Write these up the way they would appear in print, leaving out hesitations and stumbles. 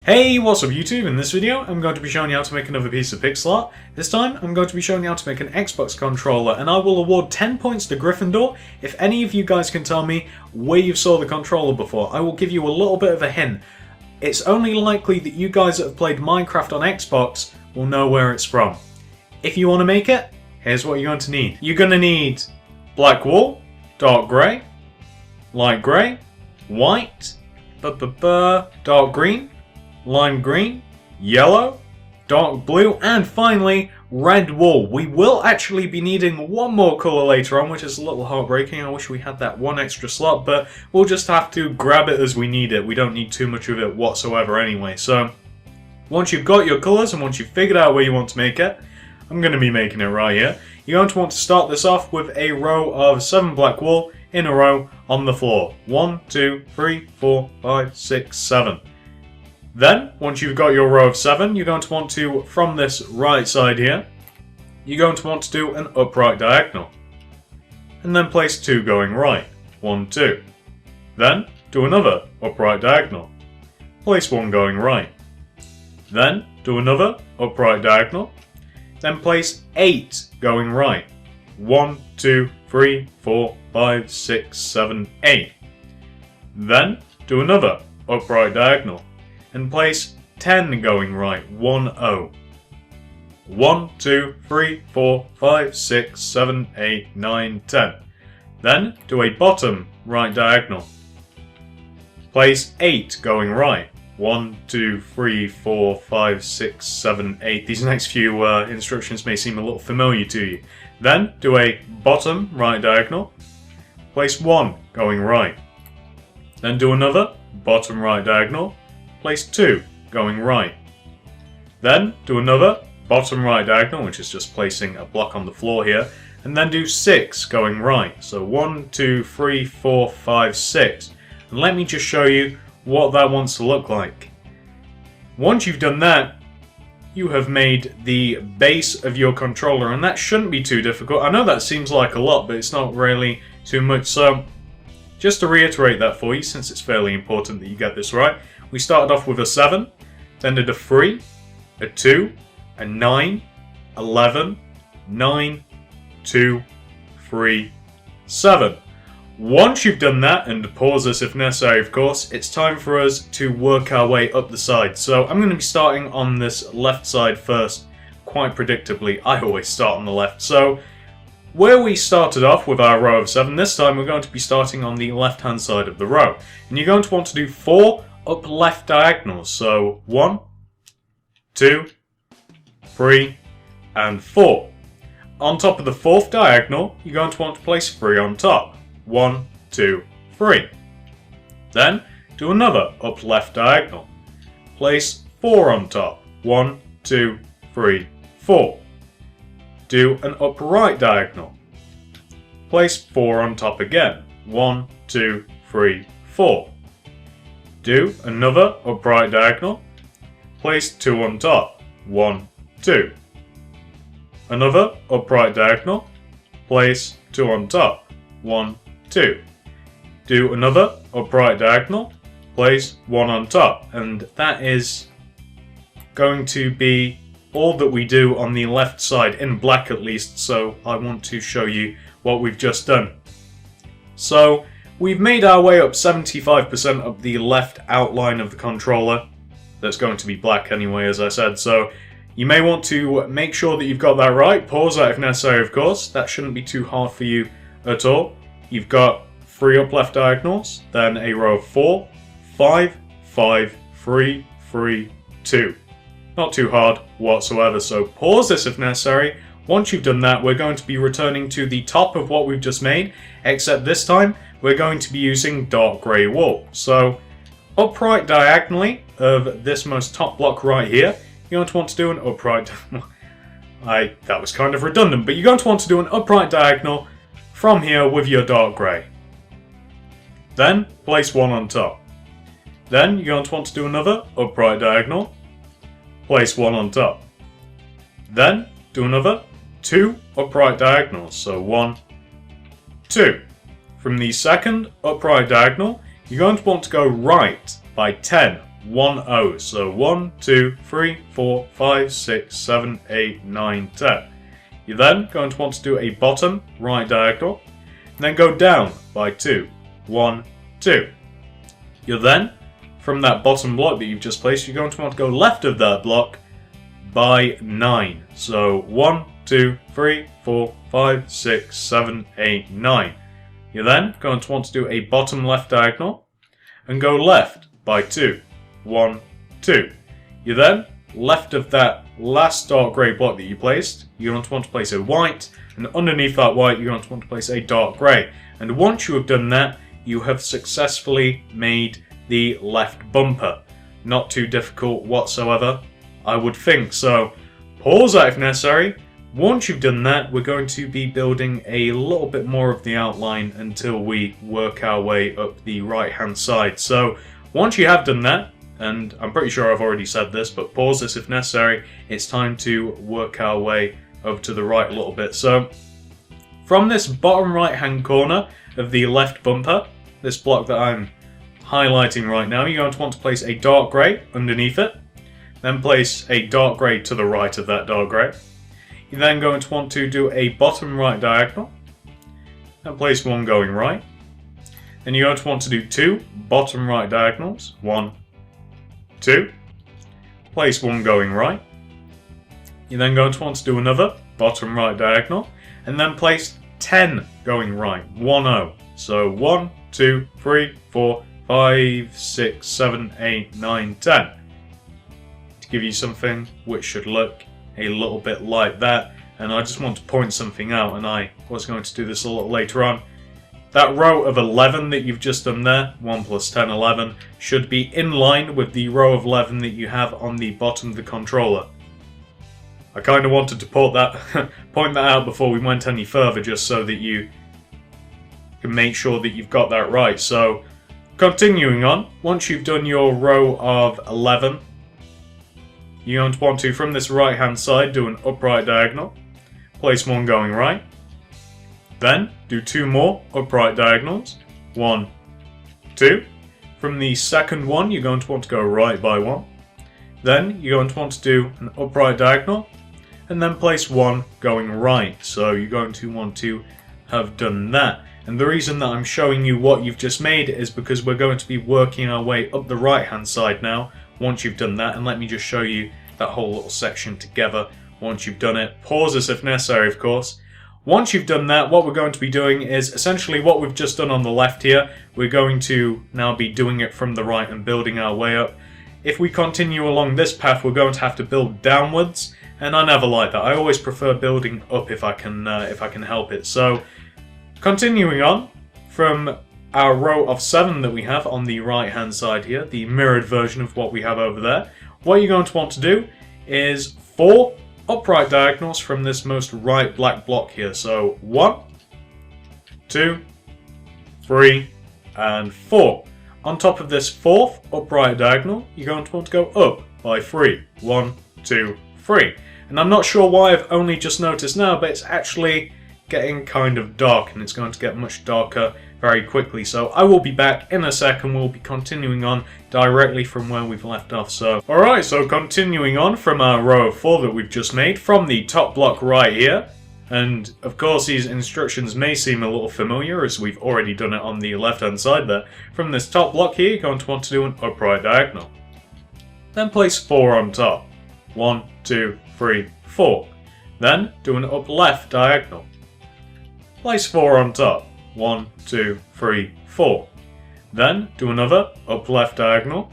Hey, what's up YouTube? In this video, I'm going to be showing you how to make another piece of pixel art. This time, I'm going to be showing you how to make an Xbox controller, and I will award 10 points to Gryffindor if any of you guys can tell me where you saw the controller before. I will give you a little bit of a hint. It's only likely that you guys that have played Minecraft on Xbox will know where it's from. If you want to make it, here's what you're going to need. You're going to need black wool, dark grey, light grey, white, dark green, lime green, yellow, dark blue, and finally, red wool. We will actually be needing one more colour later on, which is a little heartbreaking. I wish we had that one extra slot, but we'll just have to grab it as we need it. We don't need too much of it whatsoever anyway. So, once you've got your colours and once you've figured out where you want to make it, I'm going to be making it right here. You're going to want to start this off with a row of 7 black wool in a row on the floor. 1, 2, 3, 4, 5, 6, 7. Then, once you've got your row of 7, you're going to want to, from this right side here, you're going to want to do an upright diagonal. And then place 2 going right. 1, 2. Then, do another upright diagonal. Place 1 going right. Then, do another upright diagonal. Then place 8 going right. 1, 2, 3, 4, 5, 6, 7, 8. Then, do another upright diagonal. And place 10 going right, 1, 0. 1, 2, 3, 4, 5, 6, 7, 8, 9, 10. Then do a bottom right diagonal. Place 8 going right, 1, 2, 3, 4, 5, 6, 7, 8. These next few instructions may seem a little familiar to you. Then do a bottom right diagonal. Place 1 going right. Then do another bottom right diagonal. Place 2 going right. Then do another bottom right diagonal, which is just placing a block on the floor here, and then do 6 going right. So 1, 2, 3, 4, 5, 6. And let me just show you what that wants to look like. Once you've done that, you have made the base of your controller, and that shouldn't be too difficult. I know that seems like a lot, but it's not really too much. So just to reiterate that for you, since it's fairly important that you get this right, we started off with a 7, then did a 3, a 2, a 9, 11, 9, 2, 3, 7. Once you've done that, and pause this if necessary of course, it's time for us to work our way up the side. So I'm going to be starting on this left side first, quite predictably. I always start on the left. So where we started off with our row of 7, this time we're going to be starting on the left hand side of the row. And you're going to want to do 4 up left diagonals. So 1, 2, 3, and 4. On top of the 4th diagonal, you're going to want to place 3 on top. 1, 2, 3. Then do another up left diagonal. Place 4 on top. 1, 2, 3, 4. Do an up right diagonal. Place 4 on top again. 1, 2, 3, 4. Do another upright diagonal. Place 2 on top. 1, 2. Another upright diagonal. Place 2 on top. 1, 2. Do another upright diagonal. Place 1 on top. And that is going to be all that we do on the left side, in black at least, so I want to show you what we've just done. So we've made our way up 75% of the left outline of the controller. That's going to be black anyway, as I said, so you may want to make sure that you've got that right. Pause that if necessary, of course. That shouldn't be too hard for you at all. You've got 3 up left diagonals, then a row of 4, 5, 5, 3, 3, 2. Not too hard whatsoever, so pause this if necessary. Once you've done that, we're going to be returning to the top of what we've just made, except this time we're going to be using dark grey wool. So upright diagonally of this most top block right here, you're going to want to do an upright... that was kind of redundant, but you're going to want to do an upright diagonal from here with your dark grey. Then place 1 on top. Then you're going to want to do another upright diagonal. Place 1 on top. Then do another 2 upright diagonals. So 1, 2. From the second upright diagonal, you're going to want to go right by 10. 1, 0. So 1, 2, 3, 4, 5, 6, 7, 8, 9, 10. You're then going to want to do a bottom right diagonal, and then go down by 2. 1, 2. You're then, from that bottom block that you've just placed, you're going to want to go left of that block by 9. So 1, 2, 3, 4, 5, 6, 7, 8, 9. You're then going to want to do a bottom left diagonal and go left by 2. 1, 2. You're then left of that last dark grey block that you placed, you're going to want to place a white, and underneath that white you're going to want to place a dark grey. And once you have done that, you have successfully made the left bumper. Not too difficult whatsoever, I would think. So pause that if necessary. Once you've done that, we're going to be building a little bit more of the outline until we work our way up the right hand side. So once you have done that, and I'm pretty sure I've already said this, but pause this if necessary, it's time to work our way up to the right a little bit. So from this bottom right hand corner of the left bumper, this block that I'm highlighting right now, you're going to want to place a dark grey underneath it, then place a dark grey to the right of that dark grey. You're then going to want to do a bottom right diagonal, and place one going right. Then you're going to want to do 2 bottom right diagonals, 1, 2, place one going right. You're then going to want to do another bottom right diagonal, and then place 10 going right, 1, 0. So 1, 2, 3, 4, 5, 6, 7, 8, 9, 10. To give you something which should look a little bit like that, and I just want to point something out, and I was going to do this a little later on. That row of 11 that you've just done there, 1 plus 10, 11, should be in line with the row of 11 that you have on the bottom of the controller. I kind of wanted to point that out before we went any further, just so that you can make sure that you've got that right. So, continuing on, once you've done your row of 11, you're going to want to, from this right hand side, do an upright diagonal, place one going right, then do 2 more upright diagonals, 1, 2. From the second one, you're going to want to go right by 1. Then you're going to want to do an upright diagonal, and then place one going right. So you're going to want to have done that. And the reason that I'm showing you what you've just made is because we're going to be working our way up the right hand side now, once you've done that. And let me just show you that whole little section together once you've done it. Pause this if necessary, of course. Once you've done that, what we're going to be doing is essentially what we've just done on the left here. We're going to now be doing it from the right and building our way up. If we continue along this path, we're going to have to build downwards, and I never like that. I always prefer building up if I can help it. So, continuing on from our row of 7 that we have on the right hand side here, the mirrored version of what we have over there, what you're going to want to do is 4 upright diagonals from this most right black block here. So 1, 2, 3, and 4. On top of this 4th upright diagonal, you're going to want to go up by 3. 1, 2, 3. And I'm not sure why I've only just noticed now, but it's actually getting kind of dark, and it's going to get much darker very quickly. So I will be back in a second. We'll be continuing on directly from where we've left off. So, alright, so continuing on from our row of 4 that we've just made from the top block right here. And of course these instructions may seem a little familiar as we've already done it on the left hand side there. From this top block here, you're going to want to do an upright diagonal. Then place 4 on top. 1, 2, 3, 4. Then do an up left diagonal. Place 4 on top. 1, 2, 3, 4. Then do another up left diagonal.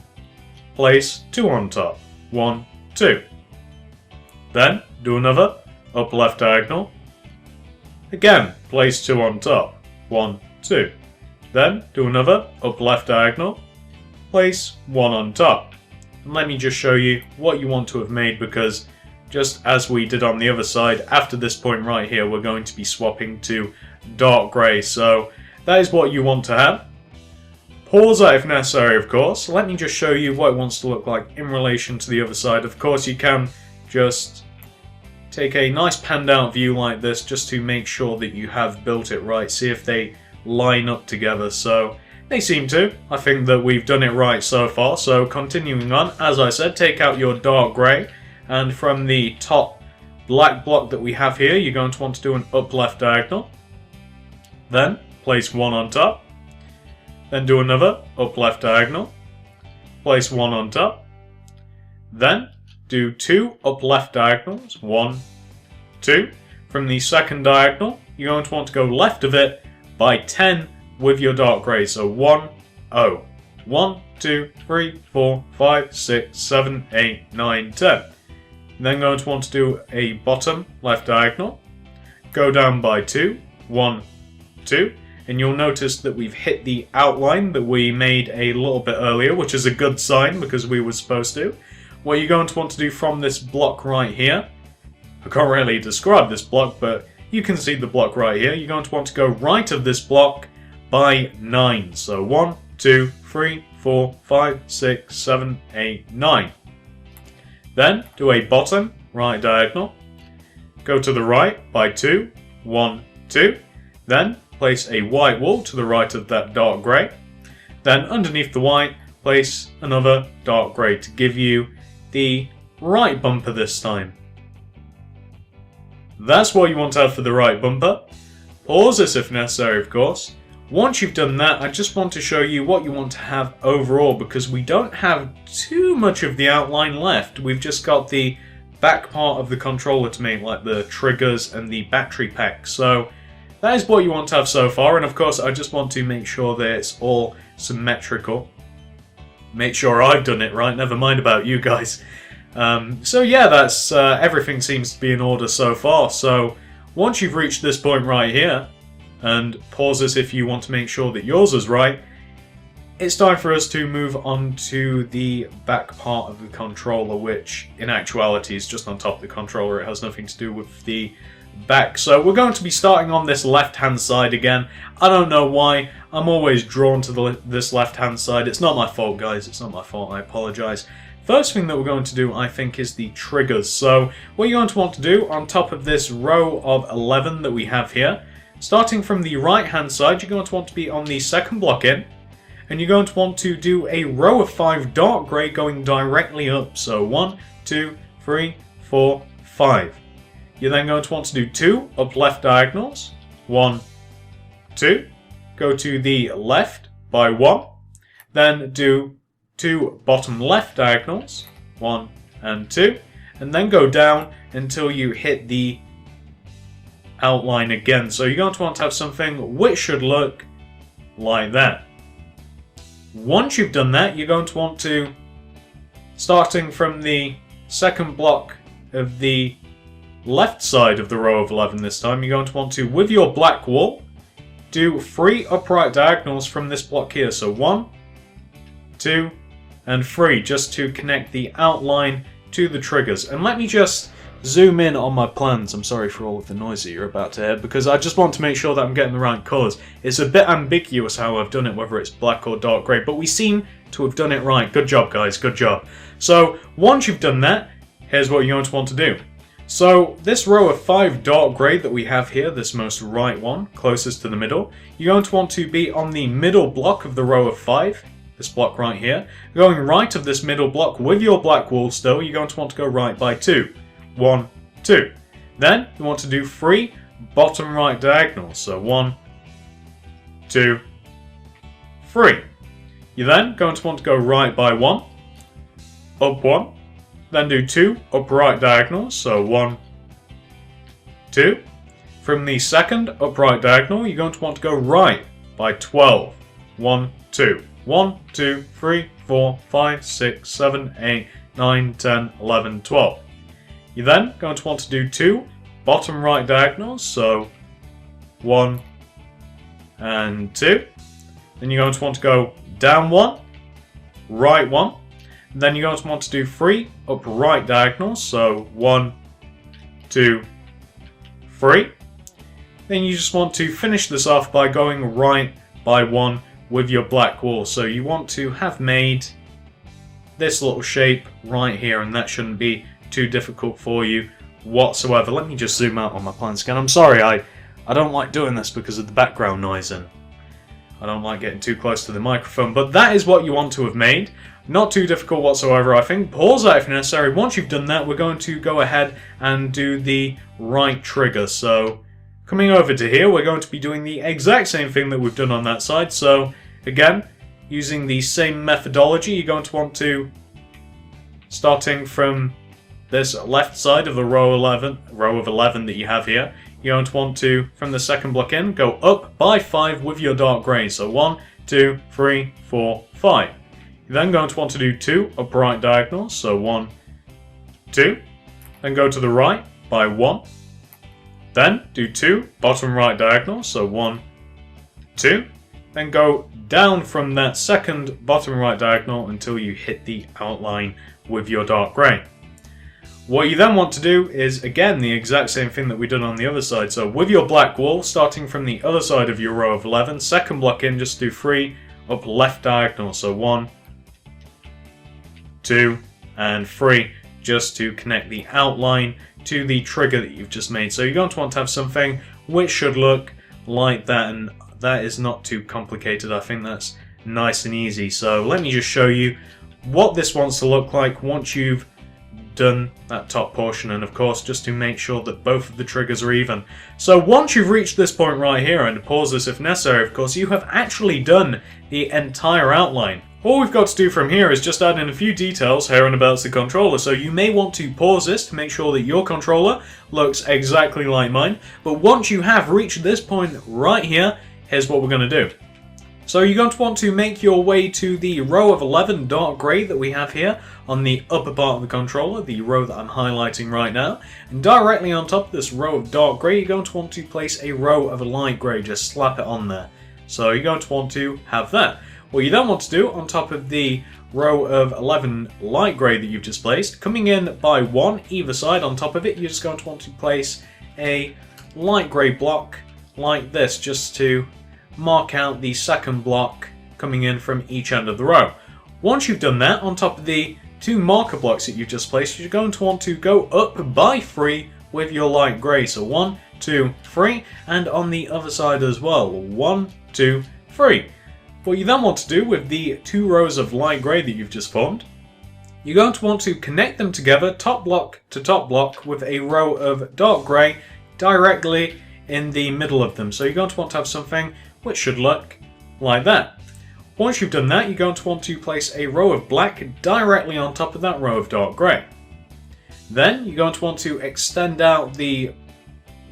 Place 2 on top. 1, 2. Then do another up left diagonal. Again, place 2 on top. 1, 2. Then do another up left diagonal. Place 1 on top. And let me just show you what you want to have made, because just as we did on the other side, after this point right here, we're going to be swapping to dark grey. So that is what you want to have. Pause that if necessary, of course. Let me just show you what it wants to look like in relation to the other side. Of course, you can just take a nice panned out view like this just to make sure that you have built it right. See if they line up together. So They seem to. I think that we've done it right so far. So continuing on, as I said, take out your dark grey, and from the top black block that we have here, you're going to want to do an up left diagonal. Then place one on top. Then do another up left diagonal. Place one on top. Then do two up left diagonals. 1, 2. From the second diagonal, you're going to want to go left of it by 10 with your dark grey. So 1, 0. 1, 2, 3, 4, 5, 6, 7, 8, 9, 10. Then going to want to do a bottom left diagonal. Go down by 2. 1, 2. And you'll notice that we've hit the outline that we made a little bit earlier, which is a good sign because we were supposed to. What you're going to want to do from this block right here, I can't really describe this block, but you can see the block right here. You're going to want to go right of this block by 9. So 1, 2, 3, 4, 5, 6, 7, 8, 9. Then do a bottom right diagonal. Go to the right by 2. 1, 2. Then place a white wall to the right of that dark grey. Then underneath the white, place another dark grey to give you the right bumper this time. That's what you want to have for the right bumper. Pause this if necessary, of course. Once you've done that, I just want to show you what you want to have overall, because we don't have too much of the outline left. We've just got the back part of the controller to make, like the triggers and the battery pack. So that is what you want to have so far, and of course I just want to make sure that it's all symmetrical. Make sure I've done it right, never mind about you guys. So yeah, that's everything seems to be in order so far. So once you've reached this point right here, and pause this if you want to make sure that yours is right, it's time for us to move on to the back part of the controller, which in actuality is just on top of the controller. It has nothing to do with the back. So we're going to be starting on this left hand side again. I don't know why, I'm always drawn to this left hand side. It's not my fault, guys, it's not my fault, I apologise. First thing that we're going to do, I think, is the triggers. So what you're going to want to do on top of this row of 11 that we have here, starting from the right hand side, you're going to want to be on the second block in, and you're going to want to do a row of 5 dark grey going directly up. So 1, 2, 3, 4, 5. You're then going to want to do 2 up left diagonals. 1, 2. Go to the left by 1. Then do 2 bottom left diagonals. 1 and 2. And then go down until you hit the outline again. So you're going to want to have something which should look like that. Once you've done that, you're going to want to, starting from the second block of the left side of the row of 11 this time, you're going to want to, with your black wall, do 3 upright diagonals from this block here. So 1, 2, and 3, just to connect the outline to the triggers. And let me just zoom in on my plans. I'm sorry for all of the noise that you're about to hear, because I just want to make sure that I'm getting the right colours. It's a bit ambiguous how I've done it, whether it's black or dark grey, but we seem to have done it right. Good job, guys, good job. So once you've done that, here's what you're going to want to do. So this row of 5 dark grey that we have here, this most right one, closest to the middle, you're going to want to be on the middle block of the row of 5, this block right here. Going right of this middle block with your black wall still, you're going to want to go right by 2. 1, 2. Then you want to do 3 bottom right diagonals. So 1, 2, 3. You're then going to want to go right by 1, up 1. Then do 2 upright diagonals, so 1, 2. From the second upright diagonal, you're going to want to go right by 12. 1, 2. 1, 2, 3, 4, 5, 6, 7, 8, 9, 10, 11, 12. You're then going to want to do 2 bottom right diagonals, so 1 and 2. Then you're going to want to go down 1, right 1. Then you're going to want to do 3 upright diagonals, so 1, 2, 3. Then you just want to finish this off by going right by 1 with your black wall. So you want to have made this little shape right here, and that shouldn't be too difficult for you whatsoever. Let me just zoom out on my plans again. I'm sorry, I don't like doing this because of the background noise, and I don't like getting too close to the microphone, but that is what you want to have made. Not too difficult whatsoever, I think. Pause that if necessary. Once you've done that, we're going to go ahead and do the right trigger. So, coming over to here, we're going to be doing the exact same thing that we've done on that side. So, again, using the same methodology, you're going to want to, starting from this left side of the row of 11 that you have here, you're going to want to, from the second block in, go up by 5 with your dark grey. So 1, 2, 3, 4, 5. You're then going to want to do 2 upright diagonals. So 1, 2. Then go to the right by 1. Then do 2 bottom right diagonals. So 1, 2. Then go down from that second bottom right diagonal until you hit the outline with your dark grey. What you then want to do is, again, the exact same thing that we did on the other side. So with your black wool, starting from the other side of your row of 11, second block in, just do 3 up left diagonal. So 1, 2, and 3, just to connect the outline to the trigger that you've just made. So you're going to want to have something which should look like that, and that is not too complicated. I think that's nice and easy. So let me just show you what this wants to look like once you've done that top portion, and of course just to make sure that both of the triggers are even. So once you've reached this point right here, and pause this if necessary of course, you have actually done the entire outline. All we've got to do from here is just add in a few details here and about the controller. So you may want to pause this to make sure that your controller looks exactly like mine, but once you have reached this point right here, here's what we're going to do. So you're going to want to make your way to the row of 11 dark grey that we have here on the upper part of the controller, the row that I'm highlighting right now. And directly on top of this row of dark grey, you're going to want to place a row of light grey, just slap it on there. So you're going to want to have that. What you then want to do on top of the row of 11 light grey that you've just placed, coming in by 1 either side on top of it, you're just going to want to place a light grey block like this, just to mark out the second block coming in from each end of the row. Once you've done that, on top of the 2 marker blocks that you've just placed, you're going to want to go up by 3 with your light grey. So 1, 2, 3, and on the other side as well, 1, 2, 3. What you then want to do with the 2 rows of light grey that you've just formed, you're going to want to connect them together, top block to top block, with a row of dark grey directly in the middle of them. So you're going to want to have something which should look like that. Once you've done that, you're going to want to place a row of black directly on top of that row of dark grey. Then you're going to want to extend out the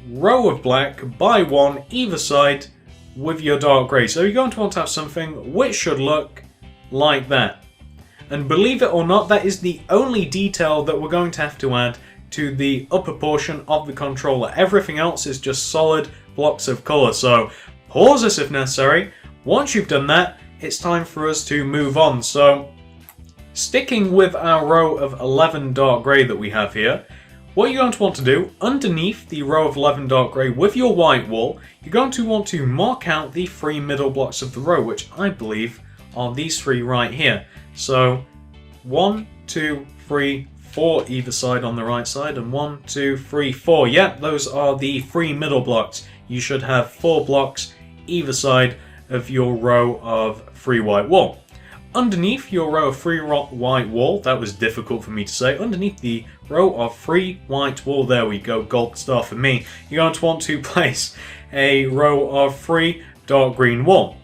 row of black by 1 either side with your dark grey. So you're going to want to have something which should look like that. And believe it or not, that is the only detail that we're going to have to add to the upper portion of the controller. Everything else is just solid blocks of colour. So pause this if necessary. Once you've done that, it's time for us to move on. So, sticking with our row of 11 dark grey that we have here, what you're going to want to do, underneath the row of 11 dark grey with your white wool, you're going to want to mark out the 3 middle blocks of the row, which I believe are these 3 right here. So, 1, 2, 3, 4 either side on the right side, and 1, 2, 3, 4. Yep, those are the 3 middle blocks. You should have 4 blocks either side of your row of 3 white wool. Underneath your row of 3 white wool, that was difficult for me to say, underneath the row of 3 white wool, there we go, gold star for me, you're going to want to place a row of 3 dark green wool.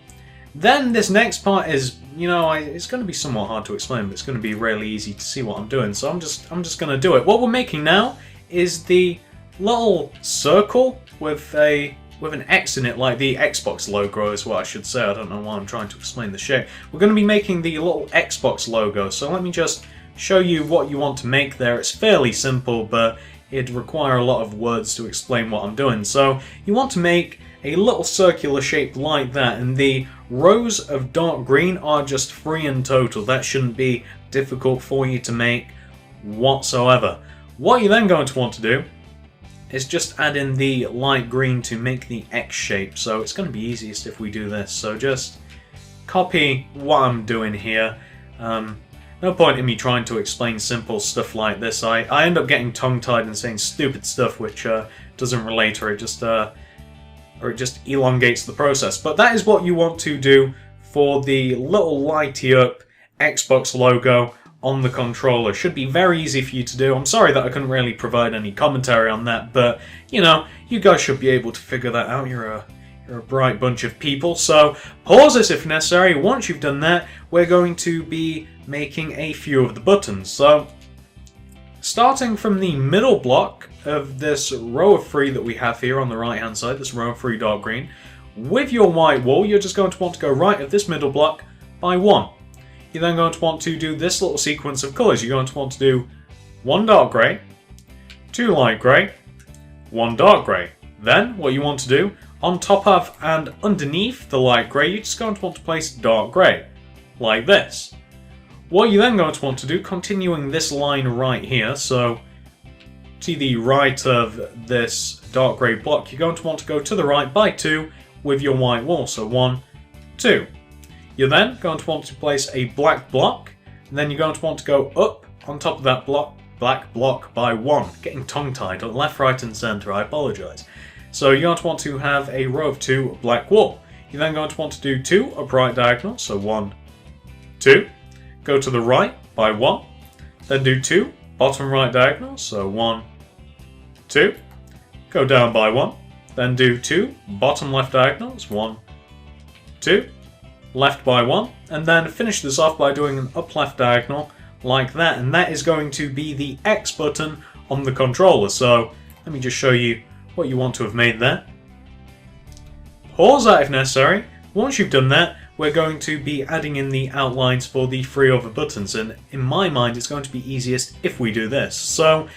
Then this next part is, you know, it's going to be somewhat hard to explain, but it's going to be really easy to see what I'm doing, so I'm just going to do it. What we're making now is the little circle with an X in it, like the Xbox logo is what I should say. I don't know why I'm trying to explain the shape. We're going to be making the little Xbox logo, so let me just show you what you want to make there. It's fairly simple, but it'd require a lot of words to explain what I'm doing. So you want to make a little circular shape like that, and the rows of dark green are just 3 in total. That shouldn't be difficult for you to make whatsoever. What you're then going to want to do is just add in the light green to make the X shape. So it's going to be easiest if we do this. So just copy what I'm doing here. No point in me trying to explain simple stuff like this. I end up getting tongue-tied and saying stupid stuff which doesn't relate, or it just or it just elongates the process. But that is what you want to do for the little lighty up Xbox logo on the controller. Should be very easy for you to do. I'm sorry that I couldn't really provide any commentary on that, but you know, you guys should be able to figure that out. You're a bright bunch of people. So pause this if necessary. Once you've done that, we're going to be making a few of the buttons. So starting from the middle block of this row of 3 that we have here on the right hand side, this row of 3 dark green, with your white wool, you're just going to want to go right of this middle block by 1. You're then going to want to do this little sequence of colours. You're going to want to do 1 dark grey, 2 light grey, 1 dark grey. Then what you want to do, on top of and underneath the light grey, you're just going to want to place dark grey, like this. What you're then going to want to do, continuing this line right here, so to the right of this dark grey block, you're going to want to go to the right by 2 with your white wool, so 1, 2. You're then going to want to place a black block, and then you're going to want to go up on top of that black block by 1. Getting tongue-tied on left, right and centre, I apologise. So you're going to want to have a row of 2 black wool. You're then going to want to do 2 upright diagonals, so 1, 2. Go to the right by 1. Then do 2 bottom right diagonals, so 1, 2. Go down by 1. Then do 2 bottom left diagonals, 1, 2. Left by 1, and then finish this off by doing an up left diagonal like that, and that is going to be the X button on the controller. So let me just show you what you want to have made there. Pause that if necessary. Once you've done that, we're going to be adding in the outlines for the 3 other buttons, and in my mind it's going to be easiest if we do this. So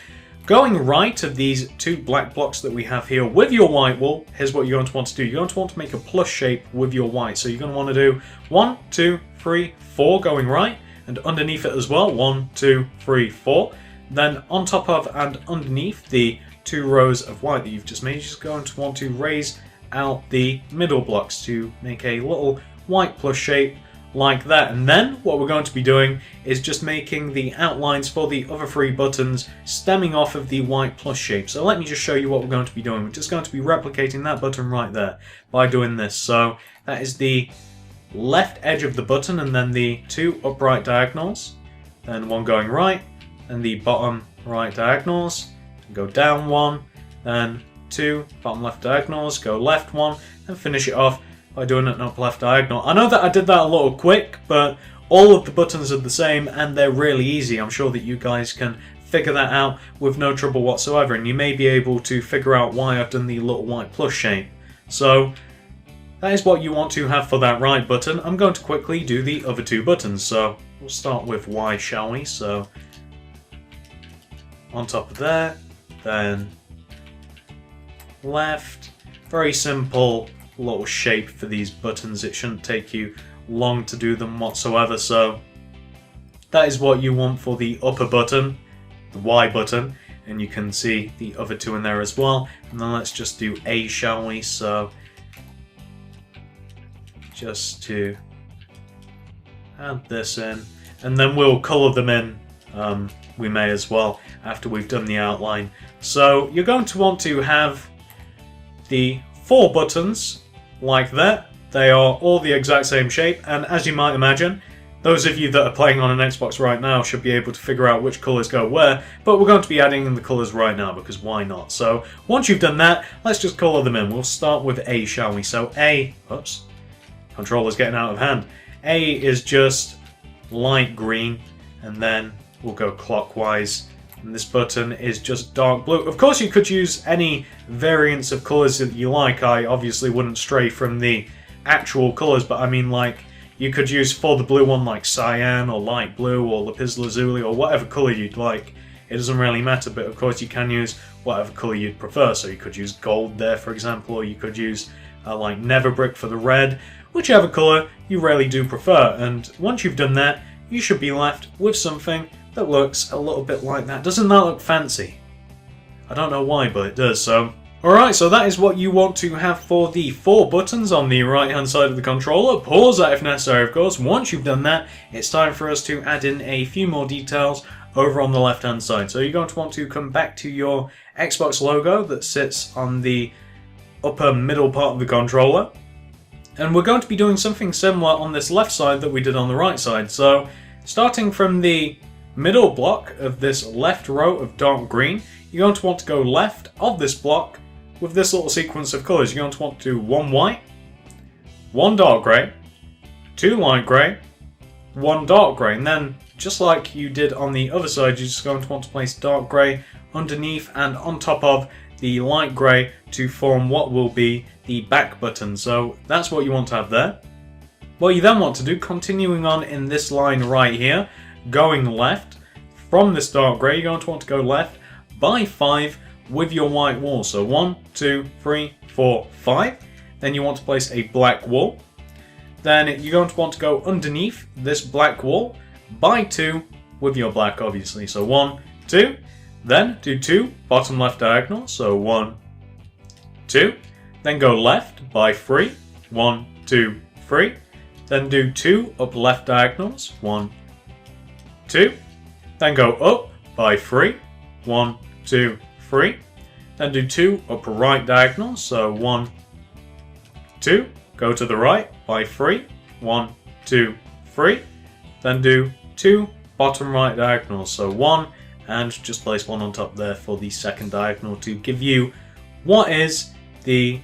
going right of these 2 black blocks that we have here with your white wool, here's what you're going to want to do. You're going to want to make a plus shape with your white. So you're going to want to do 1, 2, 3, 4 going right, and underneath it as well, 1, 2, 3, 4. Then on top of and underneath the 2 rows of white that you've just made, you're just going to want to raise out the middle blocks to make a little white plus shape like that. And then what we're going to be doing is just making the outlines for the other 3 buttons stemming off of the white plus shape. So let me just show you what we're going to be doing. We're just going to be replicating that button right there by doing this. So that is the left edge of the button, and then the 2 upright diagonals, then 1 going right, and the bottom right diagonals, go down 1, then 2 bottom left diagonals, go left 1, and finish it off by doing an up left diagonal. I know that I did that a little quick, but all of the buttons are the same and they're really easy. I'm sure that you guys can figure that out with no trouble whatsoever, and you may be able to figure out why I've done the little white plus shape. So that is what you want to have for that right button. I'm going to quickly do the other 2 buttons. So we'll start with Y, shall we? So on top of there, then left. Very simple little shape for these buttons. It shouldn't take you long to do them whatsoever. So that is what you want for the upper button, the Y button, and you can see the other 2 in there as well. And then let's just do A, shall we? So just to add this in, and then we'll colour them in. We may as well after we've done the outline. So you're going to want to have the 4 buttons like that. They are all the exact same shape, and as you might imagine, those of you that are playing on an Xbox right now should be able to figure out which colours go where, but we're going to be adding in the colours right now because why not? So once you've done that, let's just colour them in. We'll start with A, shall we? So A, oops, controller's getting out of hand. A is just light green, and then we'll go clockwise. And this button is just dark blue. Of course, you could use any variants of colours that you like. I obviously wouldn't stray from the actual colours, but I mean, like, you could use for the blue one like cyan or light blue or lapis lazuli or whatever colour you'd like. It doesn't really matter, but of course you can use whatever colour you'd prefer. So you could use gold there, for example, or you could use like nether brick for the red, whichever colour you really do prefer. And once you've done that, you should be left with something that looks a little bit like that. Doesn't that look fancy? I don't know why, but it does. So alright, so that is what you want to have for the 4 buttons on the right hand side of the controller. Pause that if necessary, of course. Once you've done that, it's time for us to add in a few more details over on the left hand side. So you're going to want to come back to your Xbox logo that sits on the upper middle part of the controller. And we're going to be doing something similar on this left side that we did on the right side. So starting from the middle block of this left row of dark green, you're going to want to go left of this block with this little sequence of colours. You're going to want to do 1 white, 1 dark grey, 2 light grey, 1 dark grey, and then just like you did on the other side, you're just going to want to place dark grey underneath and on top of the light grey to form what will be the back button. So that's what you want to have there. What you then want to do, continuing on in this line right here, going left from this dark grey, you're going to want to go left by 5 with your white wall. So 1, 2, 3, 4, 5. Then you want to place a black wall. Then you're going to want to go underneath this black wall by 2 with your black, obviously. So 1, 2. Then do 2 bottom left diagonal. So 1, 2. Then go left by 3. 1, 2, 3. Then do 2 up left diagonals. 1, 2. Then go up by 3. 1, 2, 3. Then do 2 up right diagonals. So 1, 2. Go to the right by 3. 1, 2, 3. Then do 2 bottom right diagonals. So 1, and just place 1 on top there for the second diagonal to give you what is the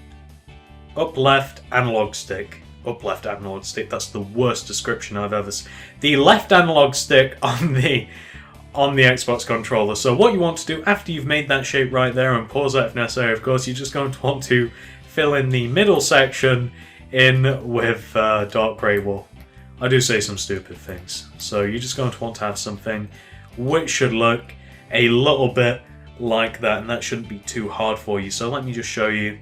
up left analog stick. Up left analog stick, that's the worst description I've ever seen. The left analog stick on the Xbox controller. So what you want to do after you've made that shape right there, and pause that if necessary, of course, you're just going to want to fill in the middle section in with dark grey wool. I do say some stupid things. So you're just going to want to have something which should look a little bit like that, and that shouldn't be too hard for you. So let me just show you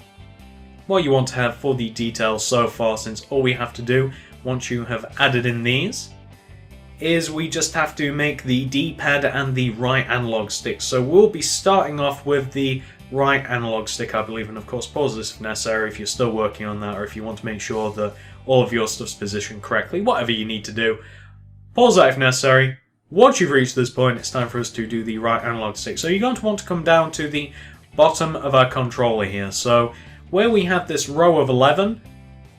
what you want to have for the details so far, since all we have to do once you have added in these is we just have to make the D-pad and the right analog stick. So we'll be starting off with the right analog stick, I believe, and of course pause this if necessary if you're still working on that, or if you want to make sure that all of your stuff's positioned correctly, whatever you need to do. Pause that if necessary. Once you've reached this point, it's time for us to do the right analog stick. So you're going to want to come down to the bottom of our controller here. So where we have this row of 11,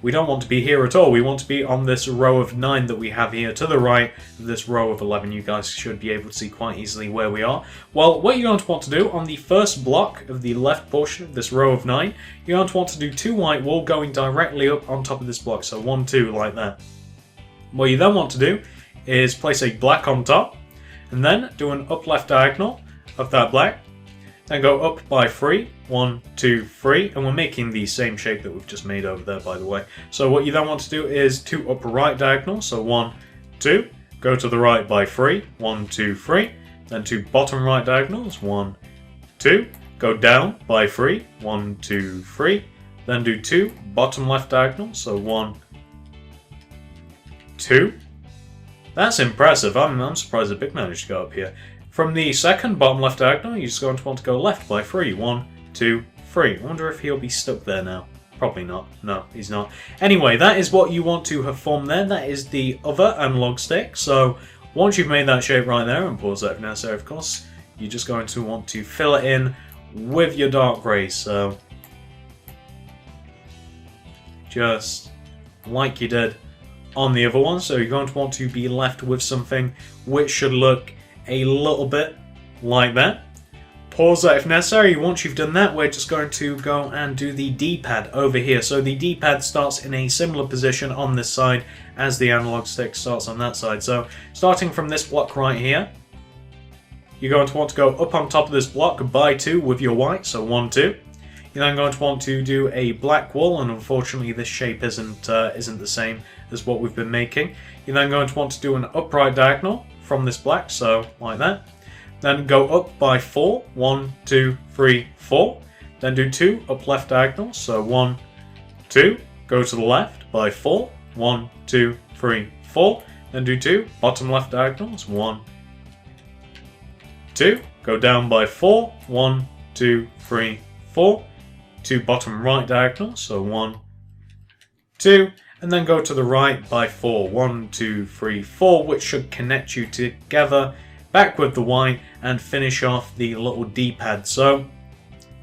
we don't want to be here at all. We want to be on this row of 9 that we have here to the right of this row of 11. You guys should be able to see quite easily where we are. Well, what you're going to want to do on the first block of the left portion of this row of 9, you're going to want to do 2 white wool going directly up on top of this block. So 1, 2 like that. What you then want to do is place a black on top, and then do an up left diagonal of that black, then go up by 3, 1, 2, 3, and we're making the same shape that we've just made over there, by the way. So what you then want to do is 2 up right diagonals, so 1, 2, go to the right by 3, 1, 2, 3, then 2 bottom right diagonals, 1, 2, go down by 3, 1, 2, 3, then do 2 bottom left diagonals, so 1, 2. That's impressive. I'm surprised the big managed to go up here. From the second bottom left diagonal, you're just going to want to go left by 3. 1, 2, 3. I wonder if he'll be stuck there now. Probably not. No, he's not. Anyway, that is what you want to have formed there. That is the other analog stick. So once you've made that shape right there, and pause that if necessary, of course, you're just going to want to fill it in with your dark grey. So just like you did on the other one. So you're going to want to be left with something which should look a little bit like that. Pause that if necessary. Once you've done that, we're just going to go and do the D-pad over here. So the D-pad starts in a similar position on this side as the analog stick starts on that side. So starting from this block right here, you're going to want to go up on top of this block by 2 with your white, so 1, 2. You're then going to want to do a black wall, and unfortunately this shape isn't the same as what we've been making. You're then going to want to do an upright diagonal from this black, so like that. Then go up by 4, 1, 2, 3, 4. Then do 2 up left diagonals, so 1, 2. Go to the left by 4, 1, 2, 3, 4. Then do 2 bottom left diagonals, 1, 2. Go down by 4, 1, 2, 3, 4. 2 bottom right diagonals, so 1, 2, and then go to the right by 4, 1, 2, 3, 4, which should connect you together back with the white and finish off the little D-pad. So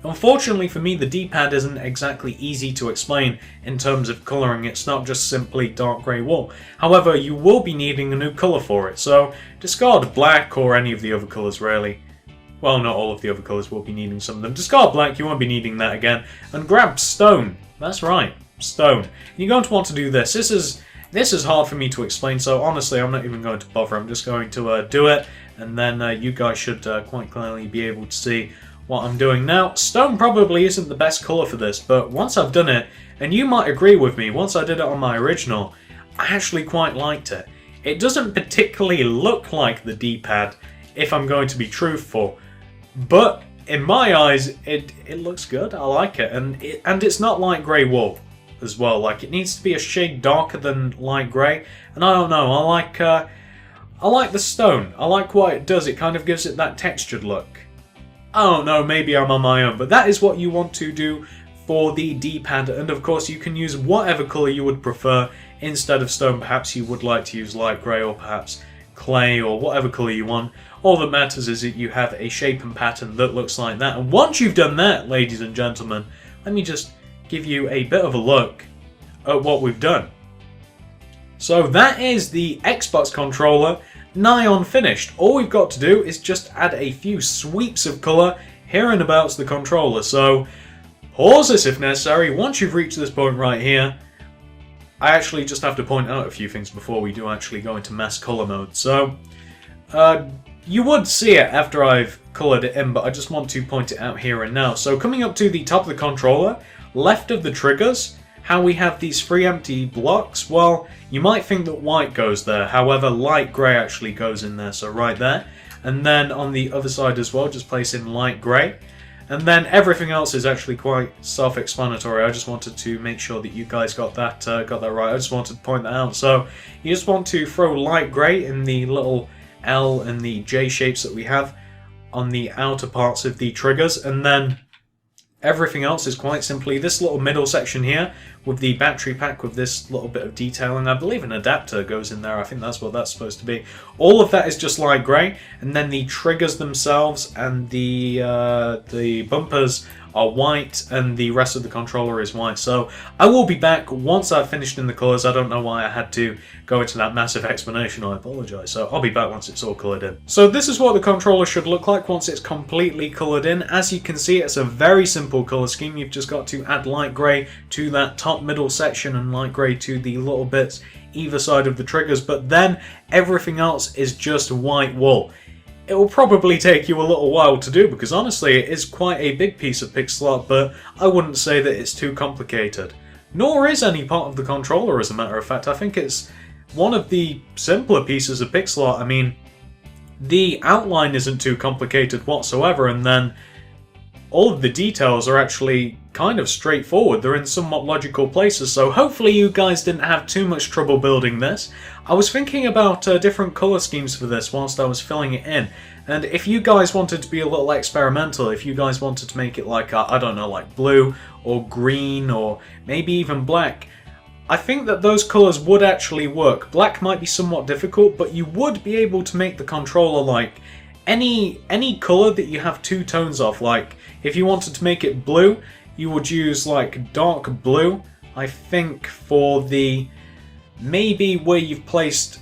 Unfortunately for me, the D-pad isn't exactly easy to explain in terms of colouring. It's not just simply dark grey wool. However, you will be needing a new colour for it, so discard black or any of the other colours really. Well, not all of the other colours, will be needing some of them. Discard black, you won't be needing that again. And grab stone. That's right, stone. You're going to want to do this. This is hard for me to explain, so honestly I'm not even going to bother. I'm just going to do it, and then you guys should quite clearly be able to see what I'm doing. Now, stone probably isn't the best colour for this, but once I've done it, and you might agree with me, once I did it on my original, I actually quite liked it. It doesn't particularly look like the D-pad, if I'm going to be truthful, but in my eyes, it looks good. I like it, and it's not light grey wool as well. Like, it needs to be a shade darker than light grey, and I don't know. I like the stone. I like what it does. It kind of gives it that textured look. I don't know. Maybe I'm on my own, but that is what you want to do for the D-pad, and of course you can use whatever colour you would prefer instead of stone. Perhaps you would like to use light grey, or perhaps clay, or whatever colour you want. All that matters is that you have a shape and pattern that looks like that. And once you've done that, ladies and gentlemen, let me just give you a bit of a look at what we've done. So that is the Xbox controller nigh on finished. All we've got to do is just add a few sweeps of colour here and about the controller. So pause this if necessary. Once you've reached this point right here, I actually just have to point out a few things before we do actually go into mass colour mode. So you would see it after I've coloured it in, but I just want to point it out here and now. So coming up to the top of the controller, left of the triggers, how we have these 3 empty blocks, well, you might think that white goes there, however light grey actually goes in there, so right there. And then on the other side as well, just place in light grey. And then everything else is actually quite self-explanatory. I just wanted to make sure that you guys got that right. I just wanted to point that out. So you just want to throw light grey in the little L and the J shapes that we have on the outer parts of the triggers, and then everything else is quite simply this little middle section here with the battery pack with this little bit of detailing. I believe an adapter goes in there. I think that's what that's supposed to be. All of that is just light grey, and then the triggers themselves and the bumpers are white, and the rest of the controller is white. So I will be back once I've finished in the colours. I don't know why I had to go into that massive explanation. I apologise. So I'll be back once it's all coloured in. So this is what the controller should look like once it's completely coloured in. As you can see, it's a very simple colour scheme. You've just got to add light grey to that top middle section and light grey to the little bits either side of the triggers, but then everything else is just white wool. It will probably take you a little while to do, because honestly it is quite a big piece of pixel art, but I wouldn't say that it's too complicated. Nor is any part of the controller, as a matter of fact. I think it's one of the simpler pieces of pixel art. I mean, the outline isn't too complicated whatsoever, and then all of the details are actually kind of straightforward. They're in somewhat logical places, so hopefully you guys didn't have too much trouble building this. I was thinking about different colour schemes for this whilst I was filling it in, and if you guys wanted to be a little experimental, if you guys wanted to make it like, I don't know, like blue or green or maybe even black, I think that those colours would actually work. Black might be somewhat difficult, but you would be able to make the controller like any colour that you have 2 tones of. Like, if you wanted to make it blue, you would use like dark blue, I think, for the maybe where you've placed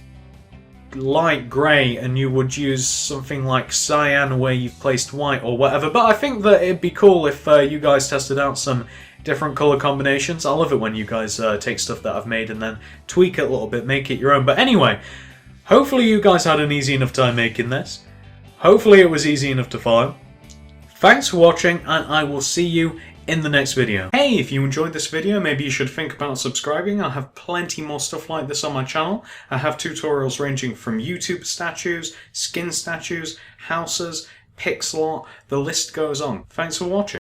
light grey, and you would use something like cyan where you've placed white or whatever. But I think that it'd be cool if you guys tested out some different colour combinations. I love it when you guys take stuff that I've made and then tweak it a little bit, make it your own. But anyway, hopefully you guys had an easy enough time making this. Hopefully it was easy enough to follow. Thanks for watching, and I will see you in the next video. Hey, if you enjoyed this video, maybe you should think about subscribing. I have plenty more stuff like this on my channel. I have tutorials ranging from YouTube statues, skin statues, houses, pixel art, the list goes on. Thanks for watching.